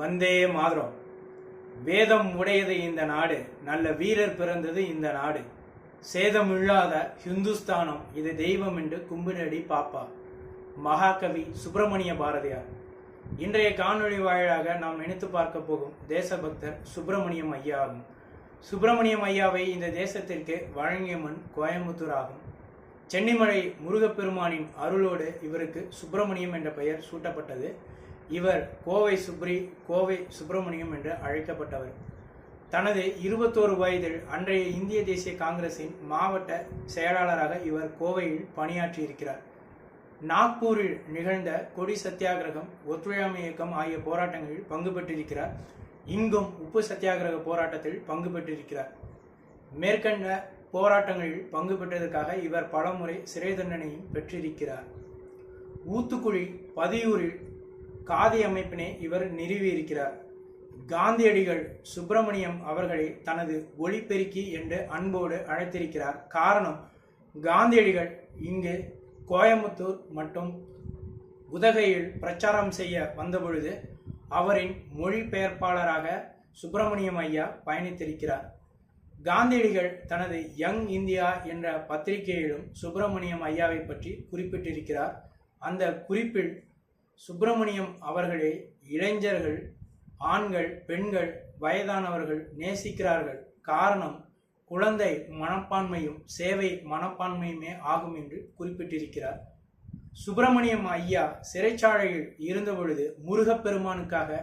வந்தே மாதரம். வேதம் உடையது இந்த நாடு, நல்ல வீரர் பிறந்தது இந்த நாடு. சேதமில்லாத ஹிந்துஸ்தானம் இது தெய்வம் என்று கும்பிடடி பாப்பா. மகாகவி சுப்பிரமணிய பாரதியார். இன்றைய காணொளி வாயிலாக நாம் நினைத்து பார்க்க போகும் தேசபக்தர் சுப்பிரமணியம் ஐயா ஆகும். சுப்பிரமணியம் ஐயாவை இந்த தேசத்திற்கு வழங்கிய மண் கோயம்புத்தூர் ஆகும். சென்னிமலை முருகப்பெருமானின் அருளோடு இவருக்கு சுப்பிரமணியம் என்ற பெயர் சூட்டப்பட்டது. இவர் கோவை சுப்பிரமணியம் என்று அழைக்கப்பட்டவர். தனது 21 வயதில் அன்றைய இந்திய தேசிய காங்கிரசின் மாவட்ட செயலாளராக இவர் கோவையில் பணியாற்றியிருக்கிறார். நாக்பூரில் நிகழ்ந்த கொடி சத்தியாகிரகம், ஒத்துழையாமை இயக்கம் ஆகிய போராட்டங்களில் பங்கு பெற்றிருக்கிறார். இங்கும் உப்பு சத்தியாகிரக போராட்டத்தில் பங்கு பெற்றிருக்கிறார். மேற்கண்ட போராட்டங்களில் பங்கு பெற்றதற்காக இவர் பலமுறை சிறை தண்டனையும் பெற்றிருக்கிறார். ஊத்துக்குழி பதியூரில் காதி அமைப்பினை இவர் நிறுவியிருக்கிறார். காந்தியடிகள் சுப்பிரமணியம் அவர்களை தனது ஒளிபெருக்கி என்று அன்போடு அழைத்திருக்கிறார். காரணம், காந்தியடிகள் இங்கு கோயம்புத்தூர் மற்றும் உதகையில் பிரச்சாரம் செய்ய வந்தபொழுது அவரின் மொழிபெயர்ப்பாளராக சுப்பிரமணியம் ஐயா பயணித்திருக்கிறார். காந்தியடிகள் தனது யங் இந்தியா என்ற பத்திரிகையிலும் சுப்பிரமணியம் ஐயாவை பற்றி குறிப்பிட்டிருக்கிறார். அந்த குறிப்பில் சுப்பிரமணியம் அவர்களை இளைஞர்கள், ஆண்கள், பெண்கள், வயதானவர்கள் நேசிக்கிறார்கள். காரணம், குழந்தை மனப்பான்மையும் சேவை மனப்பான்மையுமே ஆகும் என்று குறிப்பிட்டிருக்கிறார். சுப்பிரமணியம் ஐயா சிறைச்சாலையில் இருந்தபொழுது முருகப்பெருமானுக்காக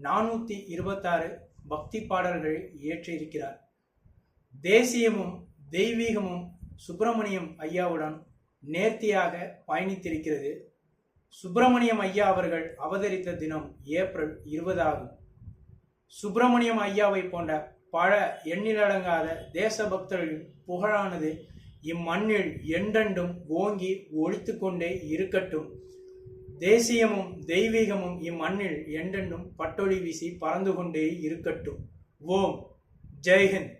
426 பக்தி பாடல்களை இயற்றியிருக்கிறார். தேசியமும் தெய்வீகமும் சுப்பிரமணியம் ஐயாவுடன் நேர்த்தியாக பயணித்திருக்கிறது. சுப்பிரமணியம் ஐயா அவர்கள் அவதரித்த தினம் ஏப்ரல் 20 ஆகும். சுப்பிரமணியம் ஐயாவை போன்ற பல எண்ணிலடங்காத தேசபக்தர்களின் புகழானது இம்மண்ணில் என்றென்றும் ஓங்கி ஒலித்து கொண்டே இருக்கட்டும். தேசியமும் தெய்வீகமும் இம்மண்ணில் என்றென்றும் பட்டொளி வீசி பறந்து கொண்டே இருக்கட்டும். ஓம் ஜெய்ஹிந்த்.